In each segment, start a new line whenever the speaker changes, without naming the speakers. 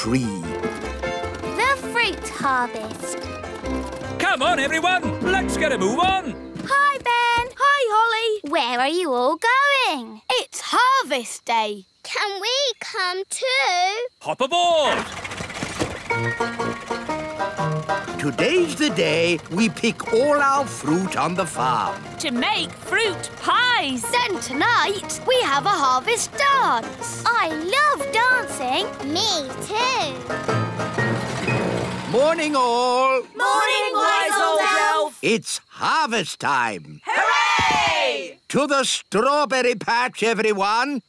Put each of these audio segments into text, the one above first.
tree.
The fruit harvest.
Come on, everyone. Let's get a move on.
Hi, Ben. Hi, Holly. Where are you all going? It's harvest day. Can we come too?
Hop aboard.
Today's the day we pick all our fruit on the farm.
To make fruit pies.
Then tonight we have a harvest dance. I love dancing. Me too.
Morning, all.
Morning, wise old elf.
It's harvest time.
Hooray!
To the strawberry patch, everyone.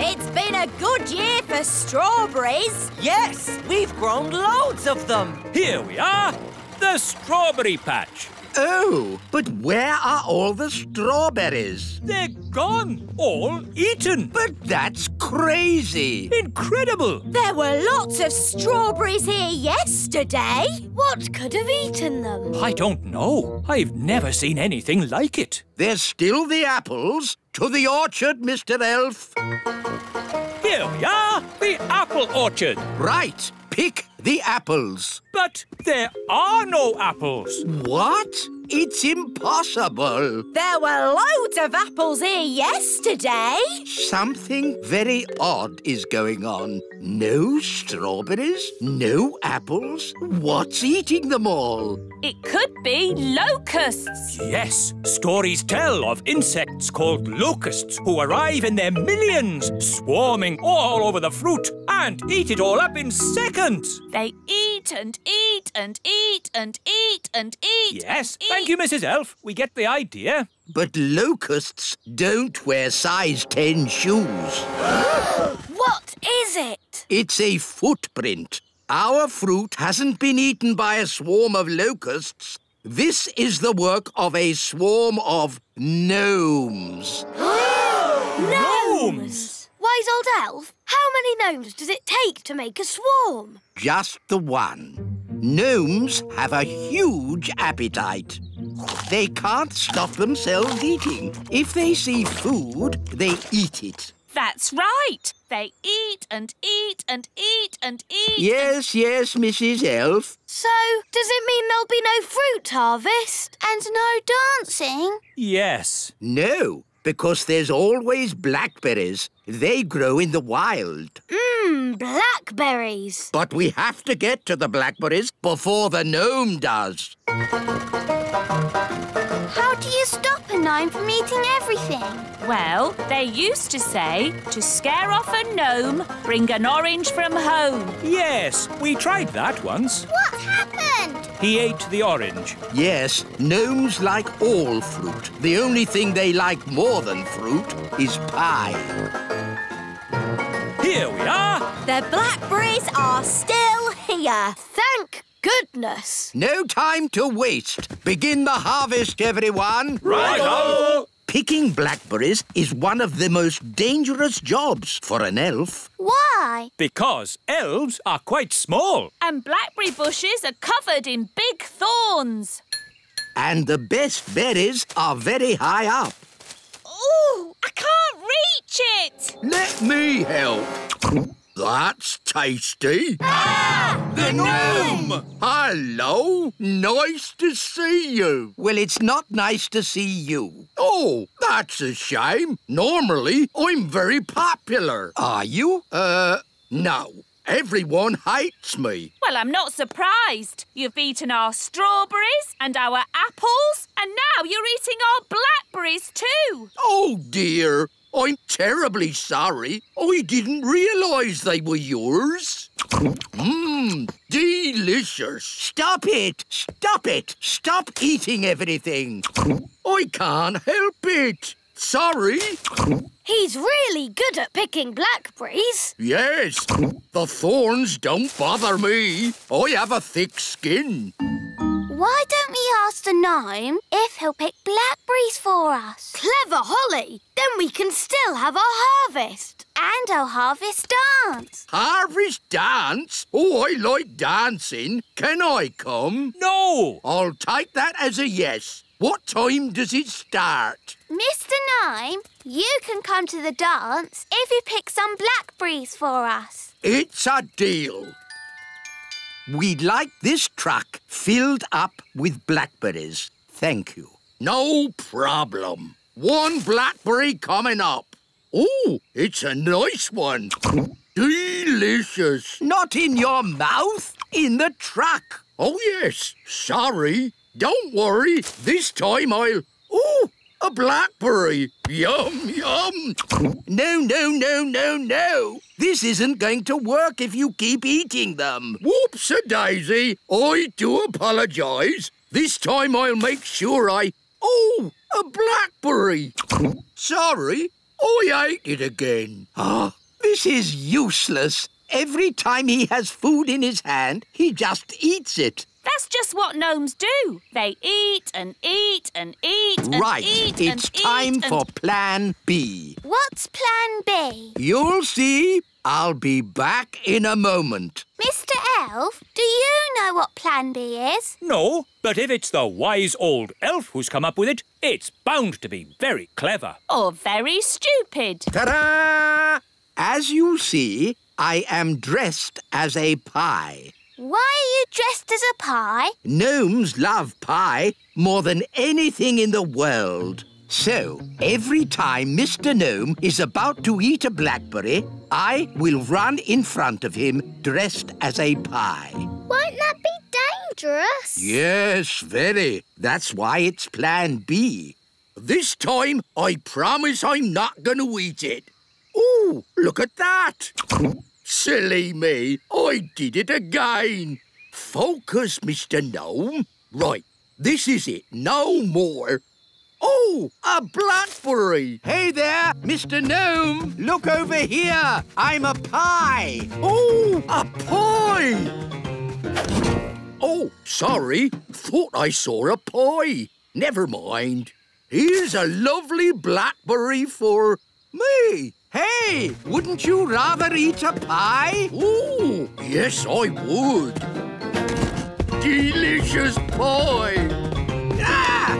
It's been a good year for strawberries.
Yes, we've grown loads of them.
Here we are. The strawberry patch.
Oh, but where are all the strawberries?
They're gone. All eaten.
But that's crazy.
Incredible.
There were lots of strawberries here yesterday.
What could have eaten them?
I don't know. I've never seen anything like it.
There's still the apples. To the orchard, Mr. Elf.
Here we are. The apple orchard.
Right. Pick the apples.
But there are no apples.
What? It's impossible.
There were loads of apples here yesterday.
Something very odd is going on. No strawberries, no apples. What's eating them all?
It could be locusts.
Yes, stories tell of insects called locusts who arrive in their millions, swarming all over the fruit and eat it all up in seconds.
They eat and eat and eat and eat and eat.
Yes,
and
thank you, Mrs. Elf. We get the idea.
But locusts don't wear size 10 shoes.
What is it?
It's a footprint. Our fruit hasn't been eaten by a swarm of locusts. This is the work of a swarm of gnomes.
Gnomes!
Wise old elf, how many gnomes does it take to make a swarm?
Just the one. Gnomes have a huge appetite. They can't stop themselves eating. If they see food, they eat it.
That's right. They eat and eat and eat and eat.
Yes, yes, Mrs. Elf.
So, does it mean there'll be no fruit harvest? And no dancing?
Yes.
No, because there's always blackberries. They grow in the wild.
Blackberries.
But we have to get to the blackberries before the gnome does.
How do you stop a gnome from eating everything?
Well, they used to say, to scare off a gnome, bring an orange from home.
Yes, we tried that once.
What happened?
He ate the orange.
Yes, gnomes like all fruit. The only thing they like more than fruit is pie.
Here we are.
The blackberries are still here.
Thank goodness.
No time to waste. Begin the harvest, everyone.
Right-o!
Picking blackberries is one of the most dangerous jobs for an elf.
Why?
Because elves are quite small.
And blackberry bushes are covered in big thorns.
And the best berries are very high up.
Ooh, I can't reach it.
Let me help. That's tasty.
The gnome!
Hello. Nice to see you. Well, it's not nice to see you. Oh, that's a shame. Normally, I'm very popular. Are you? No. Everyone hates me.
Well, I'm not surprised. You've eaten our strawberries and our apples, and now you're eating our blackberries too.
Oh, dear. I'm terribly sorry. I didn't realise they were yours. Delicious. Stop it. Stop it. Stop eating everything. I can't help it. Sorry.
He's really good at picking blackberries.
Yes, the thorns don't bother me. I have a thick skin.
Why don't we ask the gnome if he'll pick blackberries for us? Clever, Holly. Then we can still have our harvest. And our harvest dance.
Harvest dance? Oh, I like dancing. Can I come?
No!
I'll take that as a yes. What time does it start?
Mr. Nime, you can come to the dance if you pick some blackberries for us.
It's a deal. We'd like this truck filled up with blackberries. Thank you. No problem. 1 blackberry coming up. Oh, it's a nice one. Delicious. Not in your mouth, in the truck. Oh, yes. Sorry. Don't worry. This time I'll... Oh, a blackberry. Yum, yum. No. This isn't going to work if you keep eating them. Whoops-a-daisy. I do apologise. This time I'll make sure I... Oh, a blackberry. Sorry, I ate it again. Ah, this is useless. Every time he has food in his hand, he just eats it.
That's just what gnomes do. They eat and eat and eat and
right,
eat
it's
and
time
eat
for Plan B.
What's Plan B?
You'll see. I'll be back in a moment.
Mr. Elf, do you know what Plan B is?
No, but if it's the wise old elf who's come up with it, it's bound to be very clever.
Or very stupid.
Ta-da! As you see, I am dressed as a pie.
Why are you dressed as a pie?
Gnomes love pie more than anything in the world. So, every time Mr. Gnome is about to eat a blackberry, I will run in front of him dressed as a pie.
Won't that be dangerous?
Yes, very. That's why it's Plan B. This time, I promise I'm not going to eat it. Ooh, look at that. Silly me, I did it again. Focus, Mr. Gnome. Right, this is it, no more. Oh, a blackberry. Hey there, Mr. Gnome. Look over here. I'm a pie. Oh, a pie. Oh, sorry. Thought I saw a pie. Never mind. Here's a lovely blackberry for me. Hey, wouldn't you rather eat a pie? Oh, yes, I would. Delicious pie. Ah!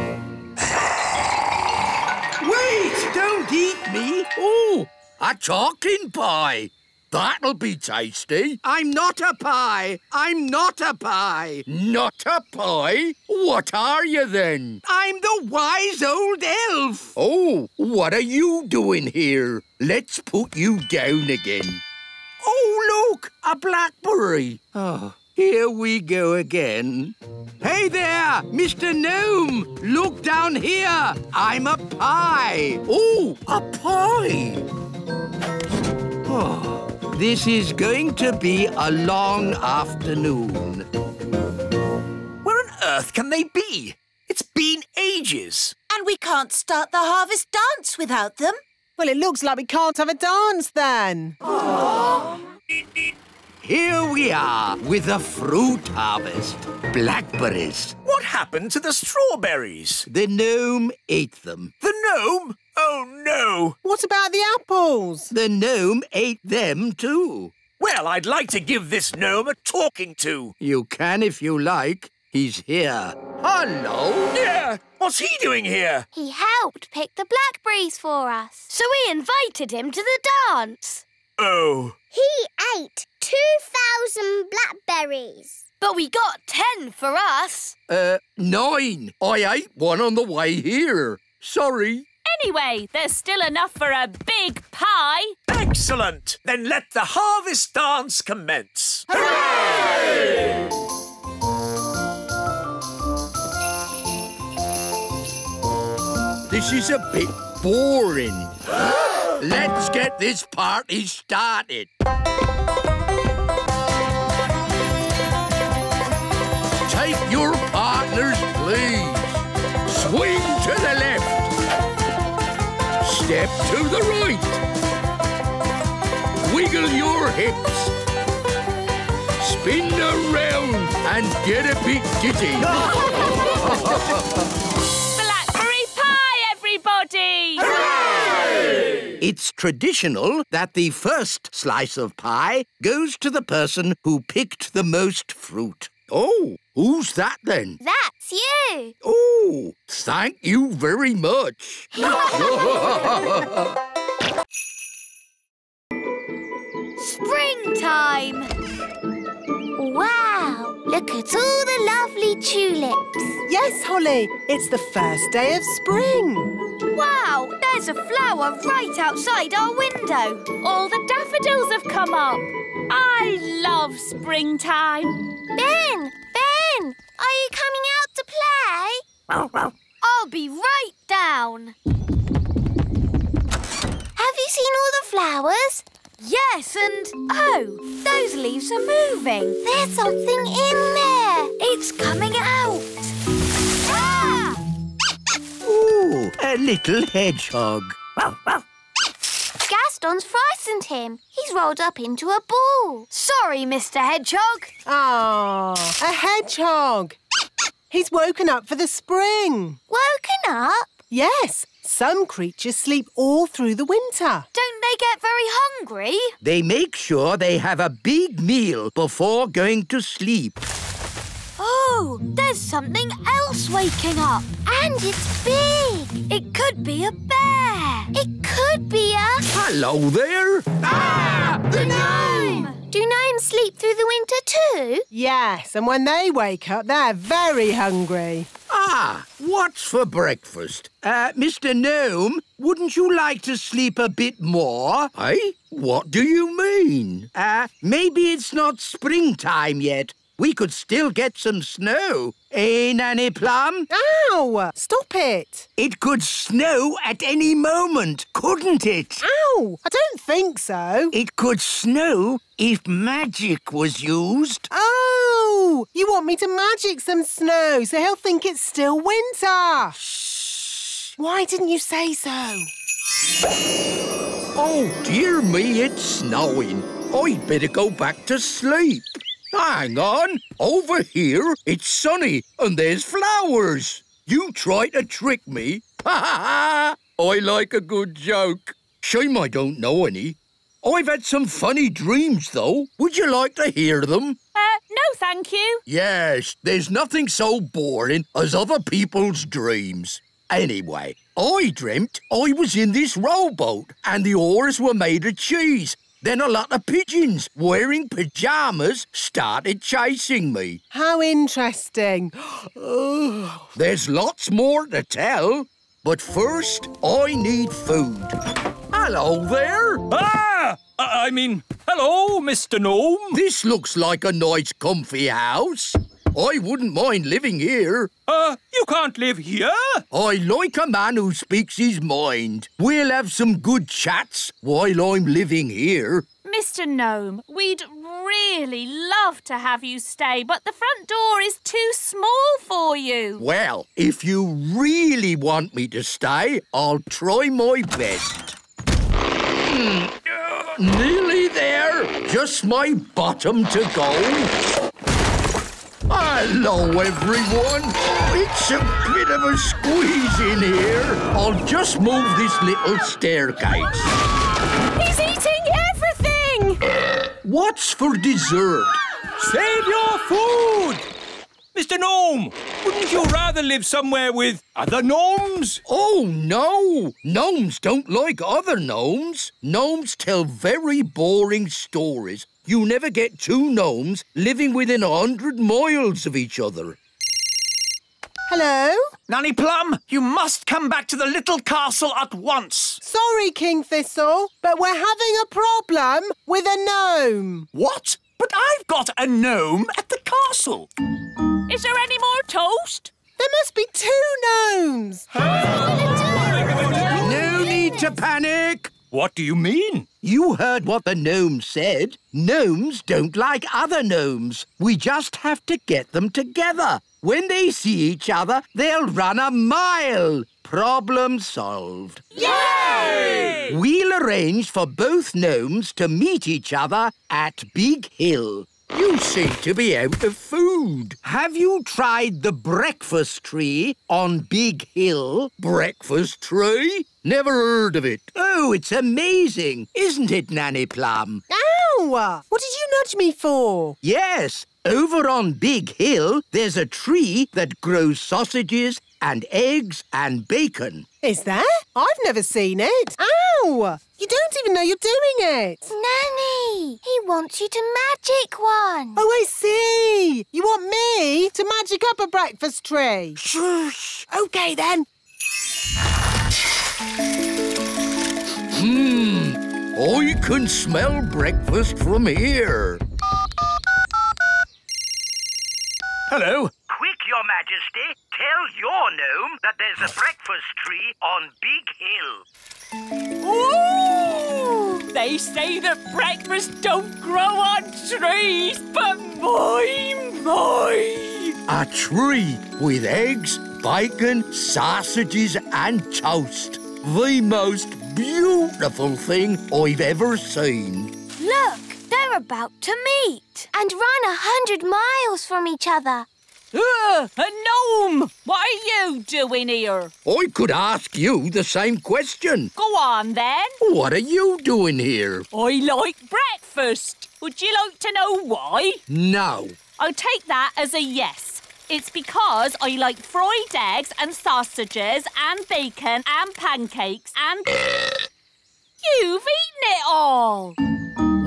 Wait, don't eat me. Oh, a talking pie. That'll be tasty. I'm not a pie. I'm not a pie. Not a pie? What are you then? I'm the wise old elf. Oh, what are you doing here? Let's put you down again. Oh, look, a blackberry. Oh, here we go again. Hey there, Mr. Gnome. Look down here. I'm a pie. Oh, a pie. Oh. This is going to be a long afternoon.
Where on earth can they be? It's been ages.
And we can't start the harvest dance without them.
Well, it looks like we can't have a dance then.
Here we are with the fruit harvest. Blackberries.
What happened to the strawberries?
The gnome ate them.
The gnome? Oh, no.
What about the apples?
The gnome ate them too.
Well, I'd like to give this gnome a talking to.
You can if you like. He's here. Hello.
Yeah, what's he doing here?
He helped pick the blackberries for us. So we invited him to the dance.
Oh.
He ate 2,000 blackberries. But we got 10 for us.
9. I ate one on the way here. Sorry.
Anyway, there's still enough for a big pie.
Excellent. Then let the harvest dance commence.
Hooray! This is a bit boring. Let's get this party started. Take your partners, please. Swing to the left. Step to the right. Wiggle your hips. Spin around and get a bit giddy.
Blackberry pie, everybody!
Hooray! It's traditional that the first slice of pie goes to the person who picked the most fruit. Oh, who's that then?
That's you.
Oh, thank you very much.
Springtime! Wow! Look at all the lovely tulips.
Yes, Holly, it's the first day of spring.
Wow! There's a flower right outside our window.
All the daffodils have come up. I love springtime.
Ben! Are you coming out to play? I'll be right down. Have you seen all the flowers? Yes, and... oh, those leaves are moving. There's something in there. It's coming out. Ah!
Ooh, a little hedgehog.
Gaston's frightened him. He's rolled up into a ball. Sorry, Mr. Hedgehog.
Ah, a hedgehog. He's woken up for the spring.
Woken up?
Yes, some creatures sleep all through the winter.
Don't they get very hungry?
They make sure they have a big meal before going to sleep.
Oh, there's something else waking up. And it's big. It could be a bear. It could be a...
Hello there. Ah, the gnome!
Do gnomes sleep through the winter too?
Yes, and when they wake up, they're very hungry.
Ah, what's for breakfast? Mr. Gnome, wouldn't you like to sleep a bit more? Eh? What do you mean? Maybe it's not springtime yet. We could still get some snow. Eh, Nanny Plum?
Ow! Stop it.
It could snow at any moment, couldn't it?
Ow! I don't think so.
It could snow if magic was used.
Oh! You want me to magic some snow so he'll think it's still winter. Shh! Why didn't you say so?
Oh, dear me, it's snowing. I'd better go back to sleep. Hang on. Over here, it's sunny and there's flowers. You try to trick me? Ha ha ha! I like a good joke. Shame I don't know any. I've had some funny dreams, though. Would you like to hear them?
No, thank you.
Yes, there's nothing so boring as other people's dreams. Anyway, I dreamt I was in this rowboat and the oars were made of cheese. Then a lot of pigeons wearing pyjamas started chasing me.
How interesting.
There's lots more to tell, but first I need food. Hello there.
Hello, Mr. Gnome.
This looks like a nice comfy house. I wouldn't mind living here.
You can't live here.
I like a man who speaks his mind. We'll have some good chats while I'm living here.
Mr. Gnome, we'd really love to have you stay, but the front door is too small for you.
Well, if you really want me to stay, I'll try my best. Nearly there. Just my bottom to go. Hello, everyone. It's a bit of a squeeze in here. I'll just move this little staircase.
He's eating everything!
What's for dessert?
Save your food! Mr. Gnome, wouldn't you rather live somewhere with other gnomes?
Oh, no. Gnomes don't like other gnomes. Gnomes tell very boring stories. You never get two gnomes living within 100 miles of each other.
Hello?
Nanny Plum, you must come back to the little castle at once.
Sorry, King Thistle, but we're having a problem with a gnome.
What? But I've got a gnome at the castle.
Is there any more toast?
There must be two gnomes.
No need to panic.
What do you mean?
You heard what the gnome said. Gnomes don't like other gnomes. We just have to get them together. When they see each other, they'll run a mile. Problem solved.
Yay!
We'll arrange for both gnomes to meet each other at Big Hill. You seem to be out of food. Have you tried the breakfast tree on Big Hill? Breakfast tree? Never heard of it. Oh, it's amazing, isn't it, Nanny Plum?
Ow! Ow! What did you nudge me for?
Yes, over on Big Hill, there's a tree that grows sausages and eggs and bacon.
Is there? I've never seen it. Ow! You don't even know you're doing it.
Nanny, he wants you to magic one.
Oh, I see. You want me to magic up a breakfast tree?
Shush. OK, then.
I can smell breakfast from here.
Hello.
Quick, Your Majesty. Tell your gnome that there's a breakfast tree on Big Hill.
Ooh! They say that breakfast don't grow on trees, but mine.
A tree with eggs, bacon, sausages and toast. The most beautiful thing I've ever seen.
Look, they're about to meet and run 100 miles from each other.
A gnome! What are you doing here?
I could ask you the same question.
Go on, then.
What are you doing here?
I like breakfast. Would you like to know why?
No.
I'll take that as a yes. It's because I like fried eggs and sausages and bacon and pancakes and... You've eaten it all!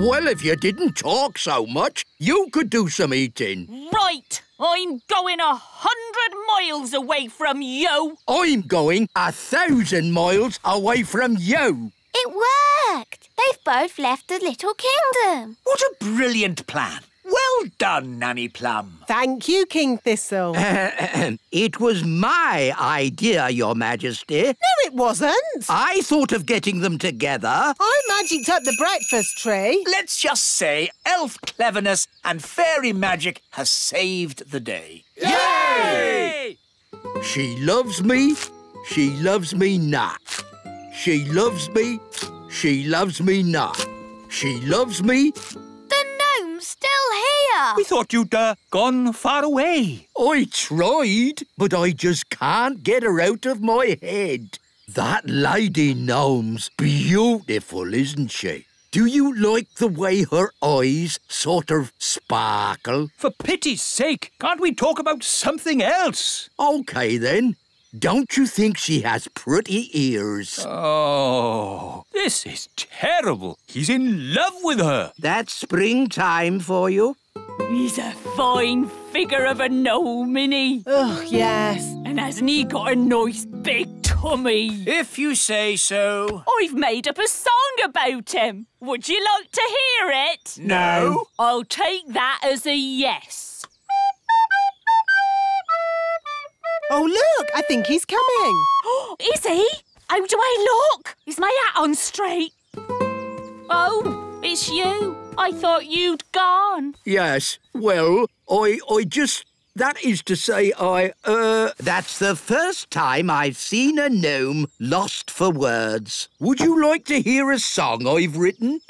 Well, if you didn't talk so much, you could do some eating.
Right! I'm going 100 miles away from you!
I'm going 1,000 miles away from you.
It worked. They've both left the Little Kingdom.
What a brilliant plan. Well done, Nanny Plum.
Thank you, King Thistle.
It was my idea, Your Majesty.
No, it wasn't.
I thought of getting them together.
I magicked up the breakfast tree.
Let's just say elf cleverness and fairy magic has saved the day.
Yay!
She loves me. She loves me not. She loves me. She loves me not. She loves me.
The gnome's still here.
We thought you'd gone far away.
I tried, but I just can't get her out of my head. That lady gnome's beautiful, isn't she? Do you like the way her eyes sort of sparkle?
For pity's sake, can't we talk about something else?
OK, then. Don't you think she has pretty ears?
Oh, this is terrible. He's in love with her.
That's springtime for you.
He's a fine figure of a gnome, isn't he?
Oh, yes.
And hasn't he got a nice big tummy?
If you say so.
I've made up a song about him. Would you like to hear it?
No.
I'll take that as a yes.
Oh, look, I think he's coming.
Is he? How do I look? Is my hat on straight? Oh, it's you. I thought you'd gone.
Yes, well, I just... That is to say, That's the first time I've seen a gnome lost for words. Would you like to hear a song I've written?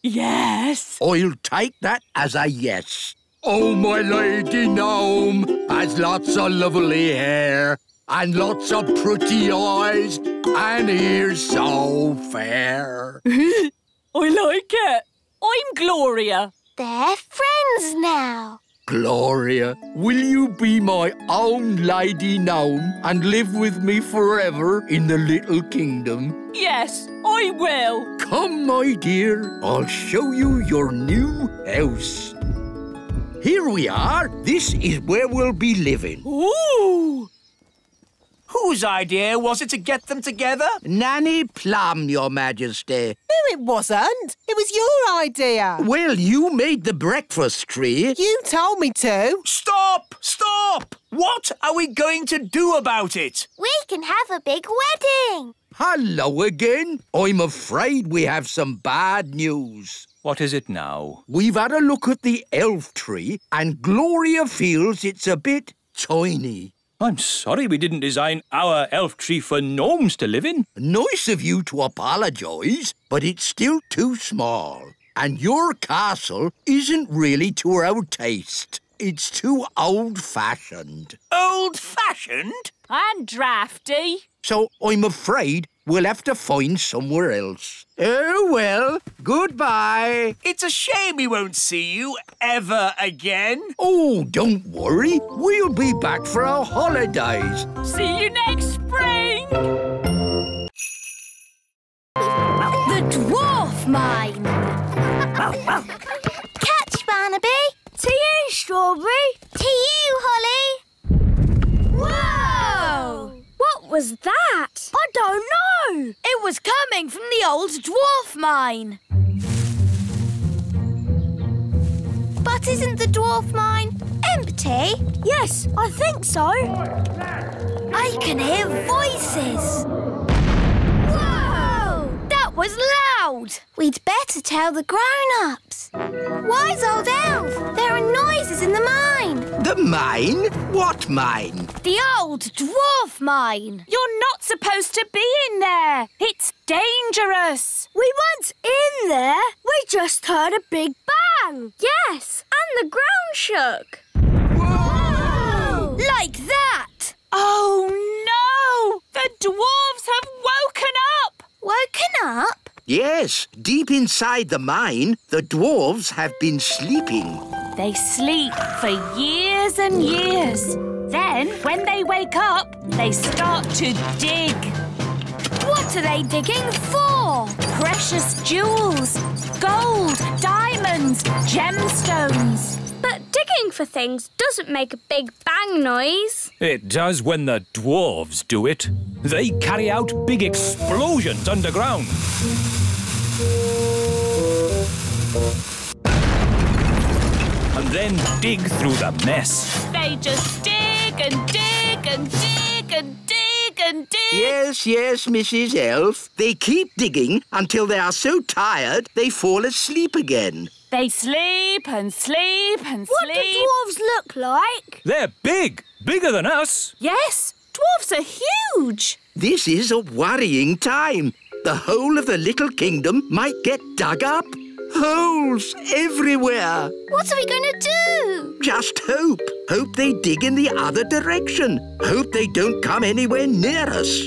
Yes.
I'll take that as a yes. Oh, my lady gnome has lots of lovely hair and lots of pretty eyes and ears so fair.
I like it. I'm Gloria.
They're friends now.
Gloria, will you be my own lady gnome and live with me forever in the Little Kingdom?
Yes, I will.
Come, my dear, I'll show you your new house. Here we are. This is where we'll be living.
Ooh!
Whose idea was it to get them together?
Nanny Plum, Your Majesty.
No, it wasn't. It was your idea.
Well, you made the breakfast tree.
You told me to.
Stop! Stop! What are we going to do about it?
We can have a big wedding.
Hello again. I'm afraid we have some bad news.
What is it now?
We've had a look at the elf tree and Gloria feels it's a bit tiny.
I'm sorry we didn't design our elf tree for gnomes to live in.
Nice of you to apologise, but it's still too small. And your castle isn't really to our taste. It's too old-fashioned.
Old-fashioned?
And drafty.
So I'm afraid We'll have to find somewhere else. Oh, well, goodbye.
It's a shame we won't see you ever again.
Oh, don't worry. We'll be back for our holidays.
See you next spring!
The Dwarf Mine. Catch, Barnaby. To you, Strawberry. To you, Holly. Whoa! What was that?
I don't know. It was coming from the old Dwarf Mine.
But isn't the Dwarf Mine empty?
Yes, I think so.
I can hear voices.
That was loud!
We'd better tell the grown-ups. Wise old elf! There are noises in the mine.
The mine? What mine?
The old Dwarf Mine.
You're not supposed to be in there. It's dangerous.
We weren't in there. We just heard a big bang. Yes, and the ground shook.
Whoa!
Like that.
Oh, no! The dwarves have woken up!
Woken up?
Yes, deep inside the mine, the dwarves have been sleeping.
They sleep for years and years. Then, when they wake up, they start to dig.
What are they digging for?
Precious jewels, gold, diamonds, gemstones.
But digging for things doesn't make a big bang noise.
It does when the dwarves do it. They carry out big explosions underground. And then dig through the mess.
They just dig and dig and dig and dig and dig.
Yes, Mrs. Elf. They keep digging until they are so tired they fall asleep again.
They sleep and sleep and
What
sleep.
do dwarves look like?
They're big, bigger than us.
Yes, dwarves are huge.
This is a worrying time. The whole of the little kingdom might get dug up. Holes everywhere.
What are we going to do?
Just hope. Hope they dig in the other direction. Hope they don't come anywhere near us.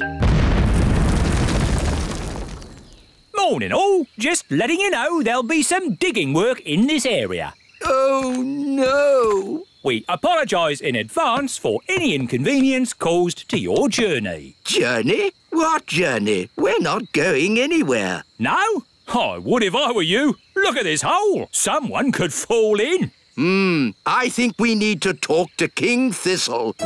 Morning all. Just letting you know there'll be some digging work in this area.
Oh, no.
We apologise in advance for any inconvenience caused to your journey.
Journey? What journey? We're not going anywhere.
No? I would if I were you. Look at this hole. Someone could fall in.
I think we need to talk to King Thistle.
The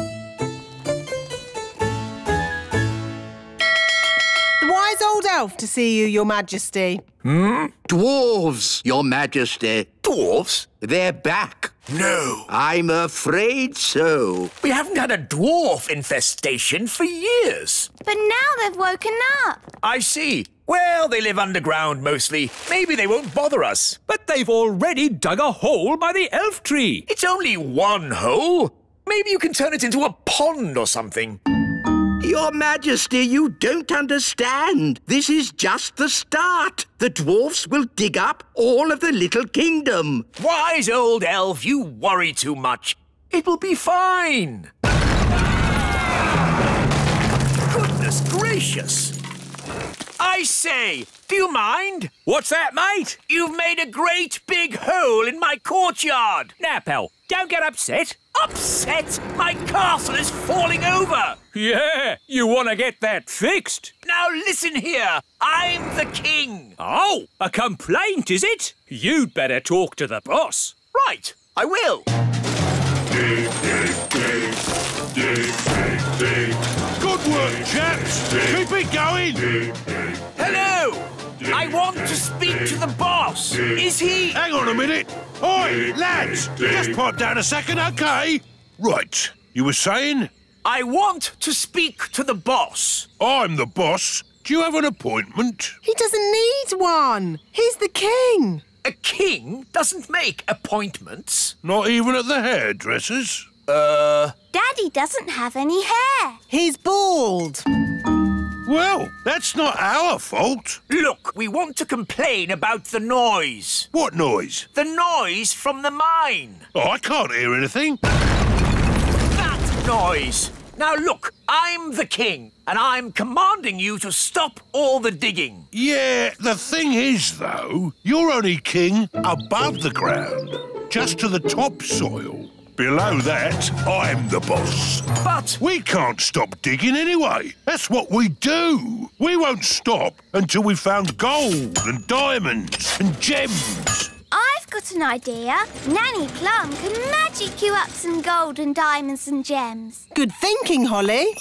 wise old elf to see you, Your Majesty.
Dwarves, Your Majesty.
Dwarves?
They're back.
No.
I'm afraid so.
We haven't had a dwarf infestation for years.
But now they've woken up.
I see. Well, they live underground mostly. Maybe they won't bother us.
But they've already dug a hole by the elf tree.
It's only one hole. Maybe you can turn it into a pond or something.
Your Majesty, you don't understand. This is just the start. The dwarfs will dig up all of the little kingdom.
Wise old elf, you worry too much. It will be fine. Goodness gracious. I say, do you mind?
What's that, mate?
You've made a great big hole in my courtyard.
Now, pal, don't get upset.
Upset? My castle is falling over.
Yeah, you want to get that fixed.
Now listen here. I'm the king.
Oh, a complaint, is it? You'd better talk to the boss.
Right, I will.
Dig, dig, dig. Dig, dig, dig.
Good work, chaps. Keep it going.
Dig, dig.
Hello. I want to speak to the boss. Is he...
Hang on a minute. Oi, lads. Just pipe down a second, OK? Right. You were saying?
I want to speak to the boss.
I'm the boss. Do you have an appointment?
He doesn't need one. He's the king.
A king doesn't make appointments.
Not even at the hairdresser's?
Daddy doesn't have any hair.
He's bald.
Well, that's not our fault.
Look, we want to complain about the noise.
What noise?
The noise from the mine.
Oh, I can't hear anything.
That noise. Now look, I'm the king, and I'm commanding you to stop all the digging.
Yeah, the thing is, though, you're only king above the ground, just to the topsoil. Below that, I'm the boss.
But
we can't stop digging anyway. That's what we do. We won't stop until we've found gold and diamonds and gems.
I've got an idea. Nanny Plum can magic you up some gold and diamonds and gems.
Good thinking, Holly.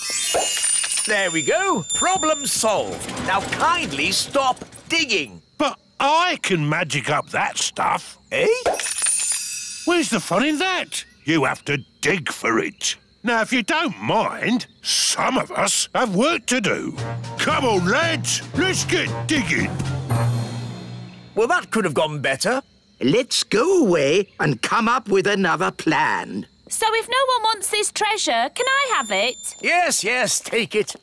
There we go. Problem solved. Now kindly stop digging.
But I can magic up that stuff.
Eh?
Where's the fun in that? You have to dig for it. Now, if you don't mind, some of us have work to do. Come on, lads, let's get digging.
Well, that could have gone better.
Let's go away and come up with another plan.
So if no one wants this treasure, can I have it?
Yes, yes, take it.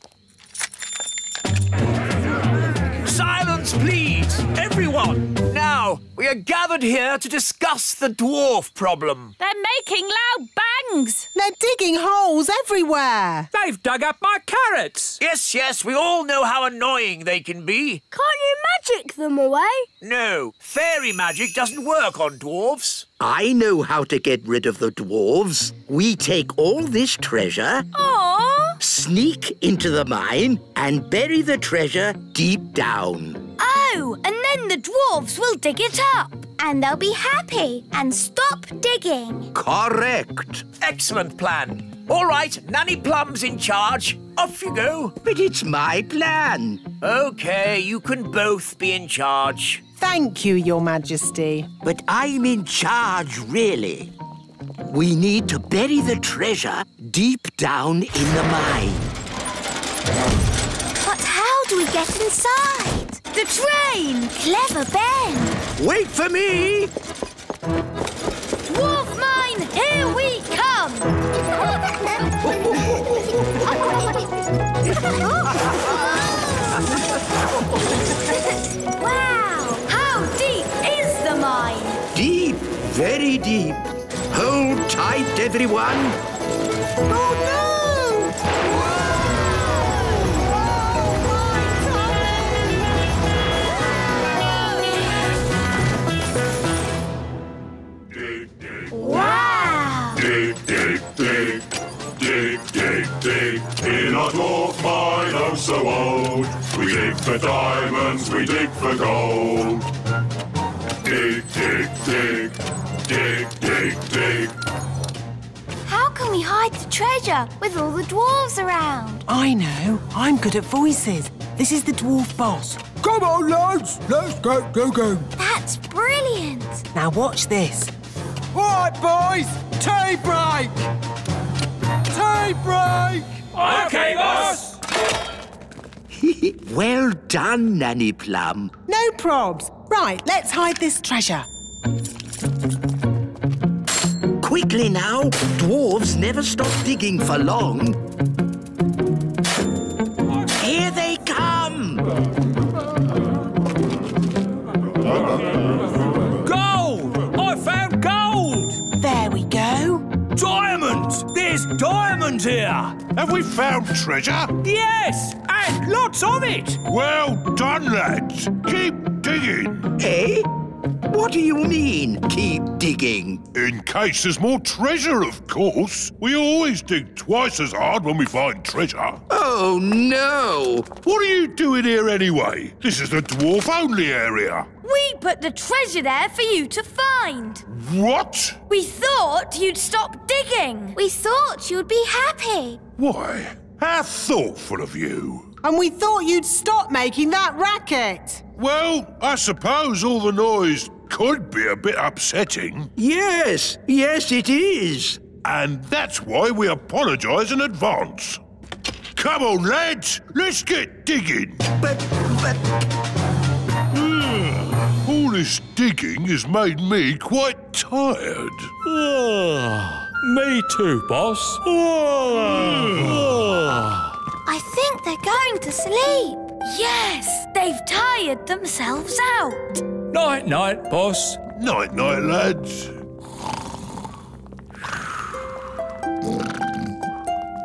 Silence, please, everyone. Now, we are gathered here to discuss the dwarf problem.
They're making loud bangs.
They're digging holes everywhere.
They've dug up my carrots.
Yes, yes, we all know how annoying they can be.
Can't you magic them away?
No, fairy magic doesn't work on dwarves.
I know how to get rid of the dwarves. We take all this treasure, sneak into the mine and bury the treasure deep down.
Oh, and then the dwarves will dig it up. And they'll be happy and stop digging.
Correct.
Excellent plan. All right, Nanny Plum's in charge. Off you go.
But it's my plan.
OK, you can both be in charge.
Thank you, Your Majesty.
But I'm in charge, really. We need to bury the treasure deep down in the mine.
But how do we get inside? The train! Clever Ben!
Wait for me!
Dwarf Mine, here we come! Wow! How deep is the mine?
Deep, very deep. Hold tight, everyone.
Oh, no!
Wow!
Dig, dig, dig, dig, dig, dig. In our dwarf mine, oh so old, we dig for diamonds, we dig for gold. Dig, dig, dig, dig, dig, dig.
How can we hide the treasure with all the dwarves around?
I know. I'm good at voices. This is the dwarf boss.
Come on, lads. Let's get digging.
That's brilliant!
Now watch this.
All right, boys. Tea break. Tea break.
OK, boss.
Well done, Nanny Plum.
No probs. Right, let's hide this treasure.
Quickly now. Dwarves never stop digging for long. Here they come.
Gold! I found gold!
There we go.
Diamonds! There's diamonds here!
Have we found treasure?
Yes! And lots of it!
Well done, lads. Keep digging.
Eh? What do you mean, keep digging?
In case there's more treasure, of course. We always dig twice as hard when we find treasure.
Oh, no.
What are you doing here anyway? This is the dwarf-only area.
We put the treasure there for you to find.
What?
We thought you'd stop digging.
We thought you'd be happy.
Why, how thoughtful of you.
And we thought you'd stop making that racket.
Well, I suppose all the noise could be a bit upsetting.
Yes, it is.
And that's why we apologise in advance. Come on, lads, let's get digging.
But...
All this digging has made me quite tired.
Me too, boss.
I think they're going to sleep.
Yes, they've tired themselves out.
Night-night, boss.
Night-night, lads.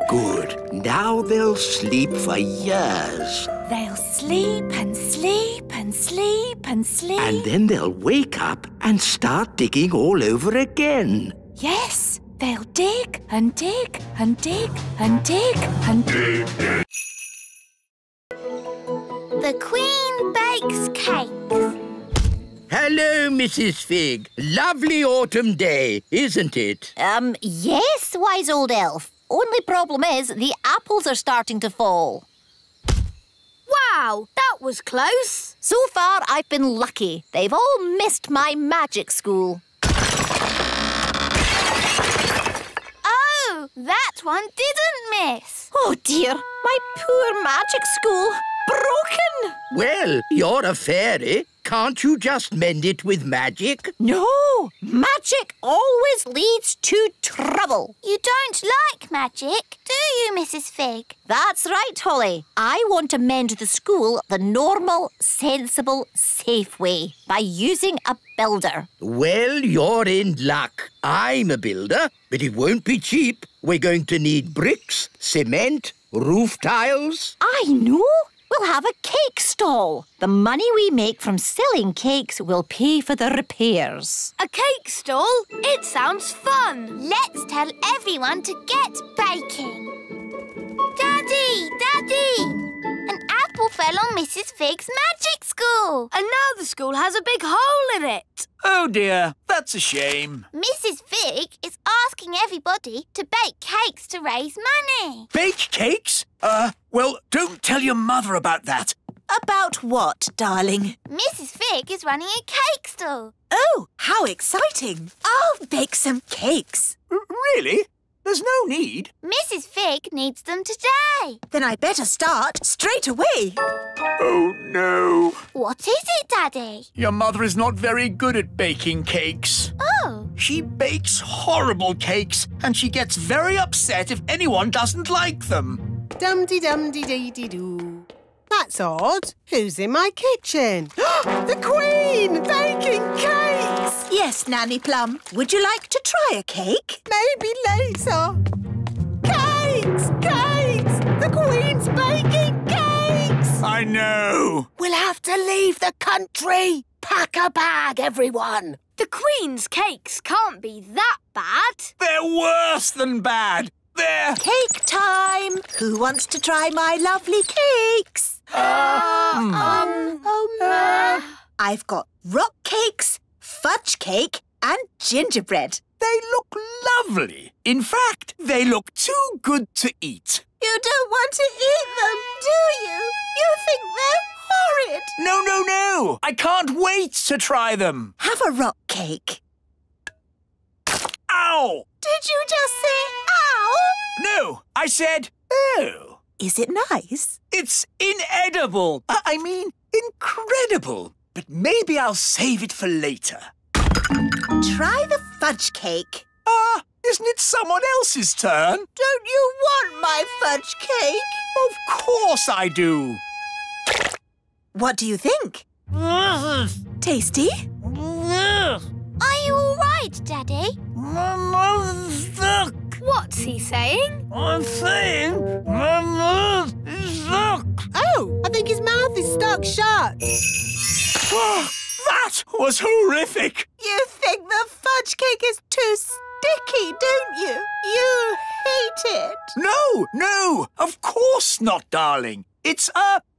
Good. Now they'll sleep for years.
They'll sleep and sleep and sleep and sleep.
And then they'll wake up and start digging all over again.
Yes, they'll dig and dig and dig and dig and dig.
The Queen bakes cakes.
Hello, Mrs. Fig. Lovely autumn day, isn't it?
Yes, wise old elf. Only problem is the apples are starting to fall.
Wow, that was close.
So far, I've been lucky. They've all missed my magic school.
Oh, that one didn't miss.
Oh, dear. My poor magic school. Broken.
Well, you're a fairy. Can't you just mend it with magic?
No, magic always leads to trouble.
You don't like magic, do you, Mrs. Fig?
That's right, Holly. I want to mend the school the normal, sensible, safe way by using a builder.
Well, you're in luck. I'm a builder, but it won't be cheap. We're going to need bricks, cement, roof tiles.
I know. We'll have a cake stall. The money we make from selling cakes will pay for the repairs.
A cake stall? It sounds fun.
Let's tell everyone to get baking. Daddy! Daddy! An apple fell on Mrs. Fig's magic school.
And now the school has a big hole in it.
Oh dear, that's a shame.
Mrs. Fig is asking everybody to bake cakes to raise money.
Bake cakes? Well, don't tell your mother about that.
About what, darling?
Mrs. Fig is running a cake stall.
Oh, how exciting. I'll bake some cakes.
Really? There's no need.
Mrs. Fig needs them today.
Then I better start straight away.
Oh, no.
What is it, Daddy?
Your mother is not very good at baking cakes.
Oh.
She bakes horrible cakes, and she gets very upset if anyone doesn't like them.
Dum-de-dum-de-dee-dee-doo. That's odd. Who's in my kitchen? The Queen! Baking cakes!
Yes, Nanny Plum. Would you like to try a cake?
Maybe later. Cakes! Cakes! The Queen's baking cakes!
I know.
We'll have to leave the country. Pack a bag, everyone.
The Queen's cakes can't be that bad.
They're worse than bad. They're...
Cake time. Who wants to try my lovely cakes? I've got rock cakes, fudge cake and gingerbread.
They look lovely. In fact, they look too good to eat.
You don't want to eat them, do you? You think they're horrid.
No, no, no. I can't wait to try them.
Have a rock cake.
Ow!
Did you just say ow?
No, I said oh.
Is it nice?
It's inedible. I mean, incredible. But maybe I'll save it for later.
Try the fudge cake.
Isn't it someone else's turn?
Don't you want my fudge cake?
Of course I do.
What do you think? Tasty?
Are you all right, Daddy?
My mouth is stuck.
What's he saying?
I'm saying my mouth is stuck.
Oh, I think his mouth is stuck shut.
That was horrific.
You think the fudge cake is too sticky, don't you? You hate it.
No, of course not, darling. It's,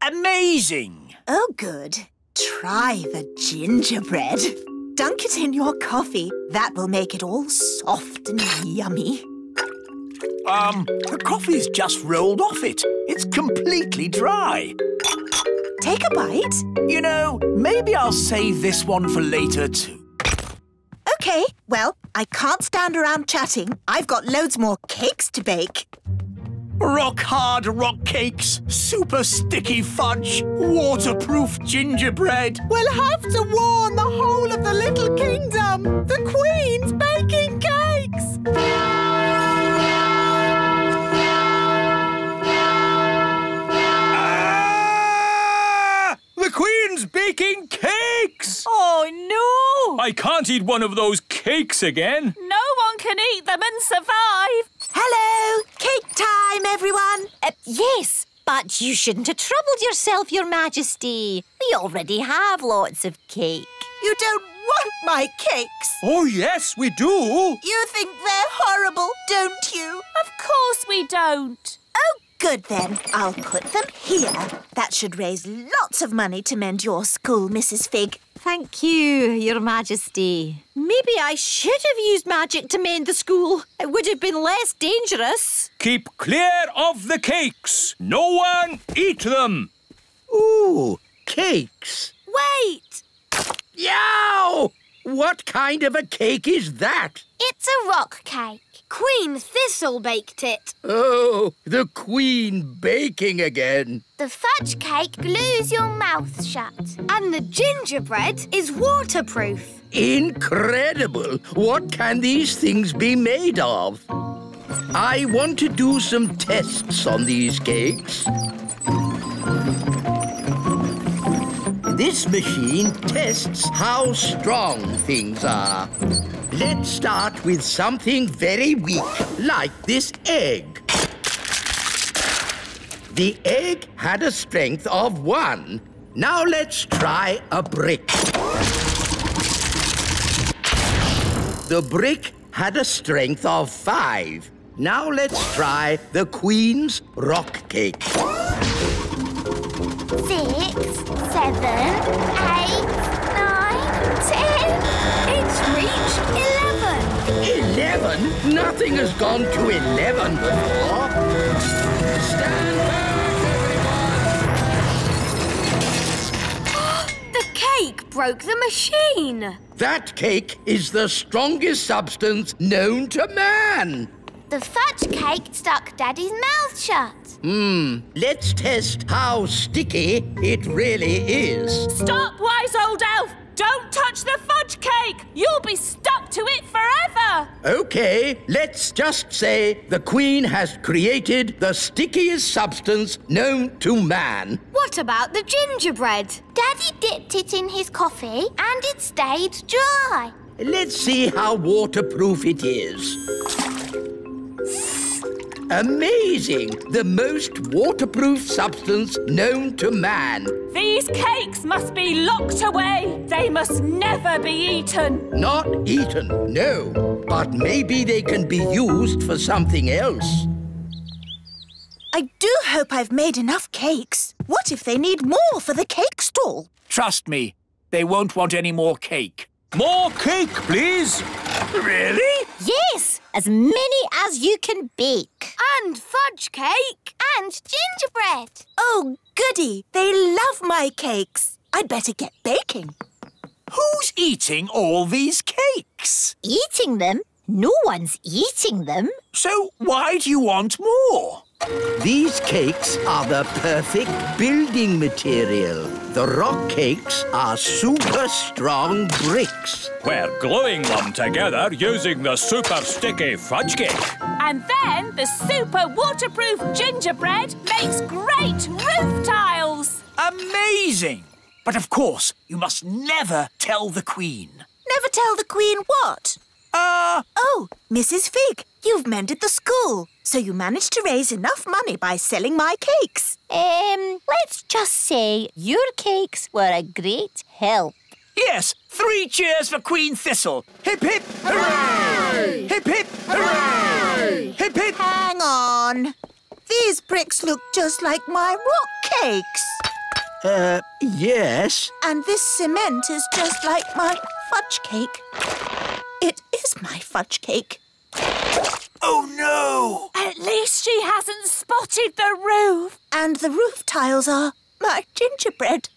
amazing.
Oh, good. Try the gingerbread. Dunk it in your coffee. That will make it all soft and yummy.
The coffee's just rolled off it. It's completely dry.
Take a bite.
You know, maybe I'll save this one for later too.
OK, well, I can't stand around chatting. I've got loads more cakes to bake.
Rock-hard rock cakes, super sticky fudge, waterproof gingerbread.
We'll have to warn the whole of the little kingdom. The Queen's baking cakes.
The Queen's baking cakes!
Oh, no!
I can't eat one of those cakes again.
No one can eat them and survive.
Hello! Cake time, everyone!
Yes, but you shouldn't have troubled yourself, Your Majesty. We already have lots of cake.
You don't want my cakes.
Oh, yes, we do.
You think they're horrible, don't you?
Of course we don't.
Oh, good then. I'll put them here. That should raise lots of money to mend your school, Mrs. Fig.
Thank you, Your Majesty. Maybe I should have used magic to mend the school. It would have been less dangerous.
Keep clear of the cakes. No one eat them.
Ooh, cakes.
Wait!
Yow! What kind of a cake is that?
It's a rock cake. Queen Thistle baked it.
Oh, the Queen baking again.
The fudge cake glues your mouth shut. And the gingerbread is waterproof.
Incredible! What can these things be made of? I want to do some tests on these cakes. This machine tests how strong things are. Let's start with something very weak, like this egg. The egg had a strength of 1. Now let's try a brick. The brick had a strength of 5. Now let's try the Queen's rock cake.
6, 7, 8, 9, 10. It's reached 11.
11? Nothing has gone to 11 before. Stand back, everyone!
The cake broke the machine.
That cake is the strongest substance known to man.
The fudge cake stuck Daddy's mouth shut.
Let's test how sticky it really is.
Stop, wise old elf! Don't touch the fudge cake! You'll be stuck to it forever!
Okay, let's just say the Queen has created the stickiest substance known to man.
What about the gingerbread? Daddy dipped it in his coffee and it stayed dry.
Let's see how waterproof it is. Amazing! The most waterproof substance known to man.
These cakes must be locked away. They must never be eaten.
Not eaten, no. But maybe they can be used for something else.
I do hope I've made enough cakes. What if they need more for the cake stall?
Trust me, they won't want any more cake.
More cake, please.
Really?
Yes, as many as you can bake.
And fudge cake. And gingerbread.
Oh, goody. They love my cakes. I'd better get baking.
Who's eating all these cakes?
Eating them? No one's eating them.
So why do you want more?
These cakes are the perfect building material. The rock cakes are super strong bricks.
We're gluing them together using the super sticky fudge cake.
And then the super waterproof gingerbread makes great roof tiles.
Amazing! But of course, you must never tell the Queen.
Never tell the Queen what? Oh, Mrs. Fig, you've mended the school, so you managed to raise enough money by selling my cakes.
Let's just say your cakes were a great help.
Yes, 3 cheers for Queen Thistle. Hip, hip, hooray! Hip, hip, hooray! Hip, hip.
Hang on. These bricks look just like my rock cakes.
Yes.
And this cement is just like my fudge cake. It is my fudge cake.
Oh, no!
At least she hasn't spotted the roof.
And the roof tiles are my gingerbread.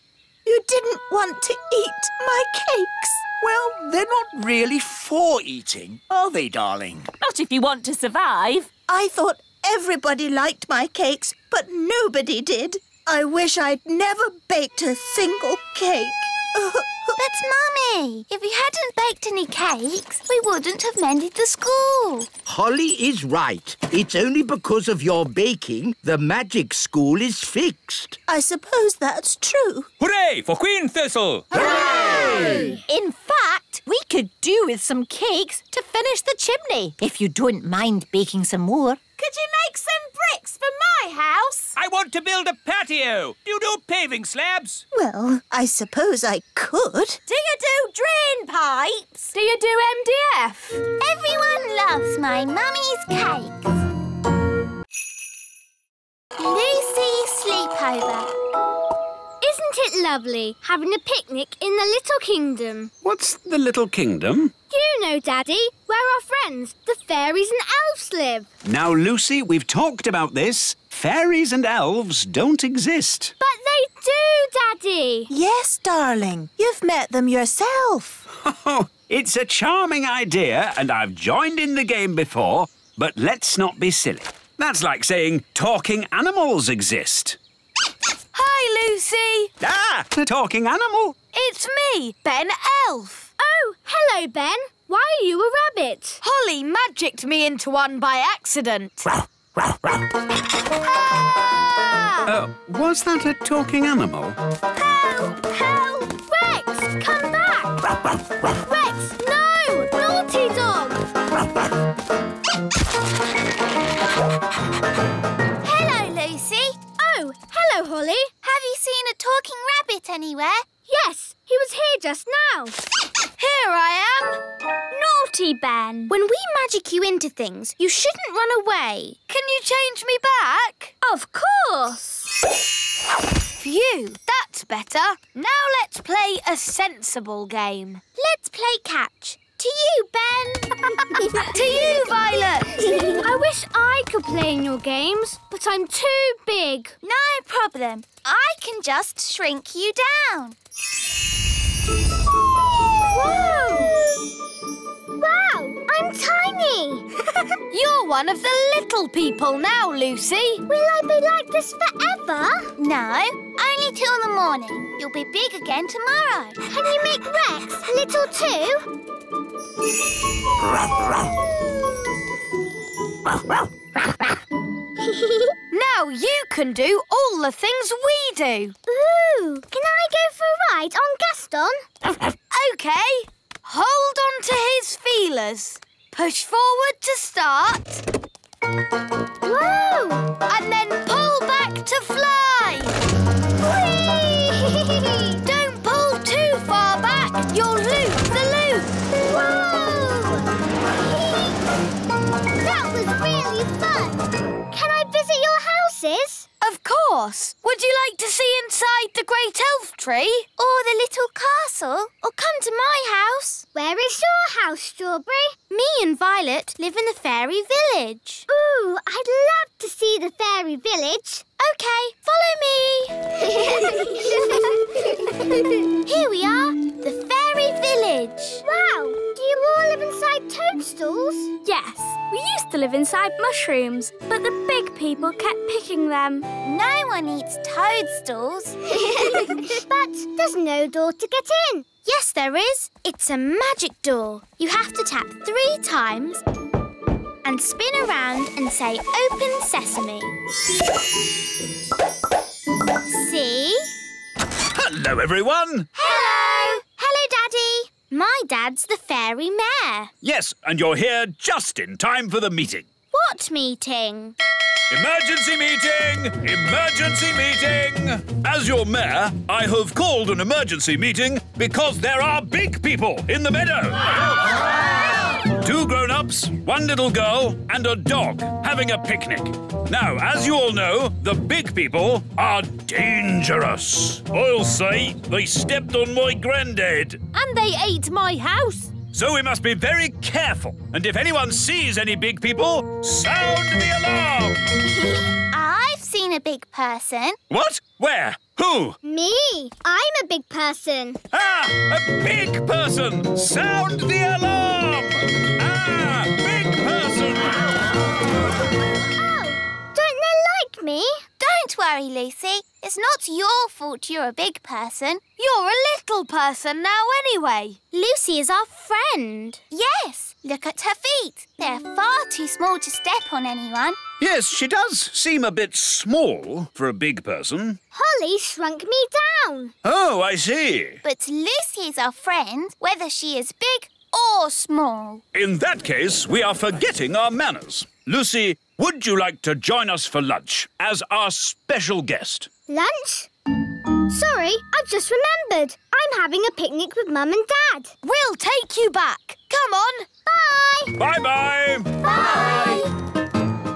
You didn't want to eat my cakes.
Well, they're not really for eating, are they, darling?
Not if you want to survive.
I thought everybody liked my cakes, but nobody did. I wish I'd never baked a single cake.
But, Mummy, if we hadn't baked any cakes, we wouldn't have mended the school.
Holly is right. It's only because of your baking the magic school is fixed.
I suppose that's true.
Hooray for Queen Thistle!
Hooray! In fact, we could do with some cakes to finish the chimney, if you don't mind baking some more.
Could you make some bricks for my house?
I want to build a patio. Do you do paving slabs?
Well, I suppose I could.
Do you do drain pipes? Do you do MDF?
Everyone loves my mummy's cakes. Lucy's sleepover.
Isn't it lovely having a picnic in the Little Kingdom?
What's the Little Kingdom?
You know, Daddy, where our friends, the fairies and elves, live.
Now, Lucy, we've talked about this. Fairies and elves don't exist.
But they do, Daddy.
Yes, darling. You've met them yourself.
Oh, it's a charming idea, and I've joined in the game before, but let's not be silly. That's like saying talking animals exist.
Hi, Lucy.
Ah, a talking animal.
It's me, Ben Elf.
Oh, hello, Ben. Why are you a rabbit?
Holly magicked me into one by accident.
Ah! Was that a talking animal?
Help! Help! Rex, come back! Rex, no! Naughty dog!
Hello, Lucy.
Oh, hello, Holly.
Have you seen a talking rabbit anywhere?
Yes, he was here just now.
Here I am.
Naughty Ben.
When we magic you into things, you shouldn't run away.
Can you change me back?
Of course.
Phew, that's better. Now let's play a sensible game.
Let's play catch. To you, Ben.
To you, Violet.
I wish I could play in your games, but I'm too big.
No problem. I can just shrink you down.
Whoa! Wow, I'm tiny.
You're one of the little people now, Lucy.
Will I be like this forever?
No, only till the morning. You'll be big again tomorrow.
Can you make Rex little too?
Now you can do all the things we do.
Ooh, can I go for a ride on Gaston?
OK. Hold on to his feelers. Push forward to start.
Whoa!
And then pull back to fly.
Whee!
Don't pull too far back. You'll lose the loop.
Whoa! That was really fun. Can I visit your houses?
Of course. Would you like to see inside the great elf tree?
Or the little castle? Or come to my house?
Where is your house, Strawberry?
Me and Violet live in the fairy village.
Ooh, I'd love to see the fairy village.
OK, follow me. Here we are, the fairy village.
Wow, do you all live inside toadstools?
Yes, we used to live inside mushrooms, but the big people kept picking them.
No one eats toadstools.
But there's no door to get in.
Yes, there is. It's a magic door. You have to tap 3 times and spin around and say, "Open Sesame." See?
Hello, everyone.
Hello. Hello, Daddy. My dad's the fairy mayor.
Yes, and you're here just in time for the meeting.
What meeting?
Emergency meeting! Emergency meeting! As your mayor, I have called an emergency meeting because there are big people in the meadow. 2 grown-ups, 1 little girl and a dog having a picnic. Now, as you all know, the big people are dangerous. I'll say they stepped on my granddad.
And they ate my house.
So we must be very careful. And if anyone sees any big people, sound the alarm!
I've seen a big person.
What? Where? Who?
Me. I'm a big person.
Ah! A big person! Sound the alarm! Ah! Big person!
Oh, don't they like me?
Don't worry, Lucy. It's It's not your fault you're a big person.
You're a little person now anyway. Lucy is our friend.
Yes, look at her feet. They're far too small to step on anyone.
Yes, she does seem a bit small for a big person.
Holly shrunk me down.
Oh, I see.
But Lucy is our friend, whether she is big or small.
In that case, we are forgetting our manners. Lucy, would you like to join us for lunch as our special guest?
Lunch? Sorry, I've just remembered. I'm having a picnic with Mum and Dad.
We'll take you back. Come on.
Bye.
Bye-bye.
Bye.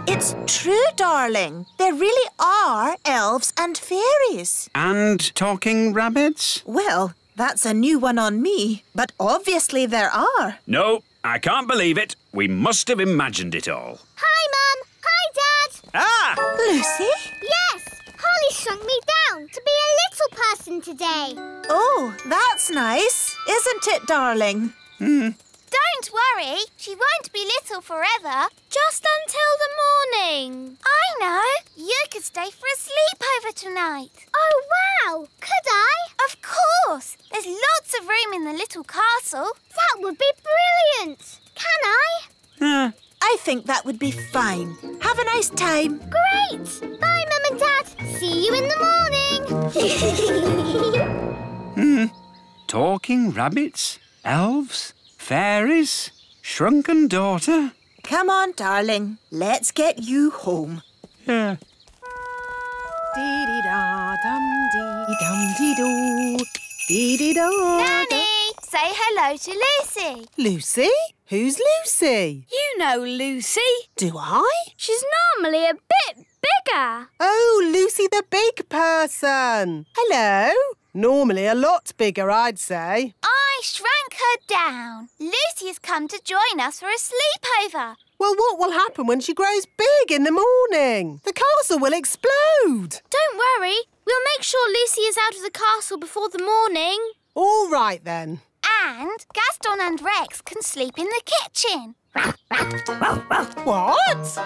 It's true, darling. There really are elves and fairies.
And talking rabbits?
Well, that's a new one on me, but obviously there are.
No, I can't believe it. We must have imagined it all.
Hi, Mum. Hi, Dad.
Ah!
Lucy?
Yes. Holly shrunk me down to be a little person today.
Oh, that's nice, isn't it, darling?
Don't worry. She won't be little forever. Just until the morning. I know. You could stay for a sleepover tonight.
Oh, wow. Could I?
Of course. There's lots of room in the little castle.
That would be brilliant. Can I?
I think that would be fine. Have a nice time.
Great. Bye, Mum and Dad. See you in the morning.
Talking rabbits? Elves? Fairies? Shrunken daughter?
Come on, darling. Let's get you home.
Yeah.
Dee-dee-da-dum-dee-dum-dee-doo. Dee-dee-da.
Nanny, say hello to Lucy.
Lucy? Who's Lucy?
You know Lucy.
Do I?
She's normally a bit bigger.
Oh, Lucy the big person. Hello. Normally a lot bigger, I'd say.
I shrank her down. Lucy has come to join us for a sleepover.
Well, what will happen when she grows big in the morning? The castle will explode.
Don't worry. We'll make sure Lucy is out of the castle before the morning.
All right, then.
And Gaston and Rex can sleep in the kitchen.
What?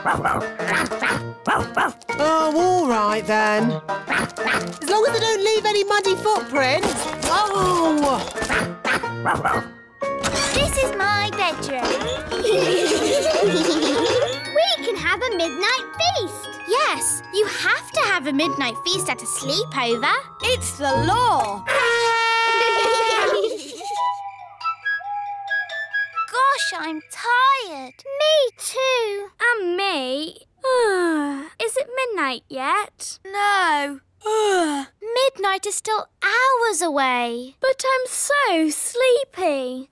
Oh, all right, then. As long as they don't leave any muddy footprints. Oh!
This is my bedroom.
We can have a midnight feast.
Yes, you have to have a midnight feast at a sleepover.
It's the law.
Gosh, I'm tired.
Me too. And me. Is it midnight yet?
No. Midnight is still hours away.
But I'm so sleepy.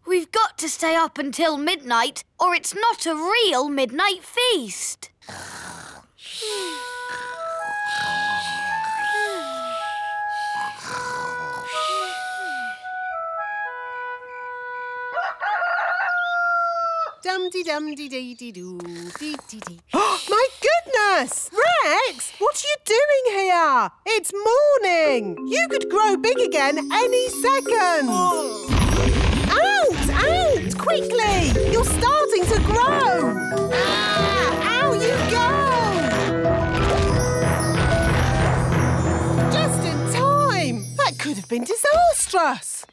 We've got to stay up until midnight, or it's not a real midnight feast.
Dum-dee-dum-dee-dee-dee-doo, my goodness! Rex, what are you doing here? It's morning. You could grow big again any second. Out! Out! Quickly! You're starting to grow. Out you go! Just in time. That could have been disastrous.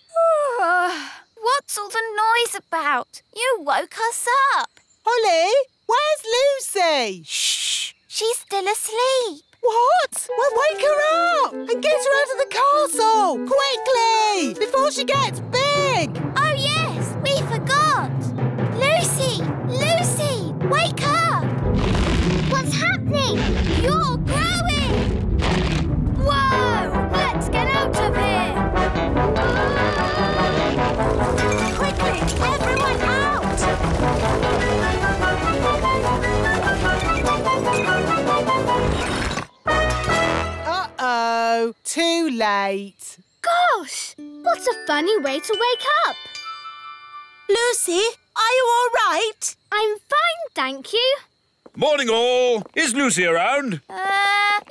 What's all the noise about? You woke us up.
Holly, where's Lucy?
Shh. She's still asleep.
What? Well, wake her up and get her out of the castle! Quickly! Before she gets big!
Oh, yes, we forgot. Lucy! Lucy! Wake up!
What's happening?
You're growing! Whoa! Let's get out of here! Quickly! Everyone out!
Uh-oh, too late.
Gosh, what a funny way to wake up.
Lucy, are you all right?
I'm fine, thank you.
Morning, all. Is Lucy around?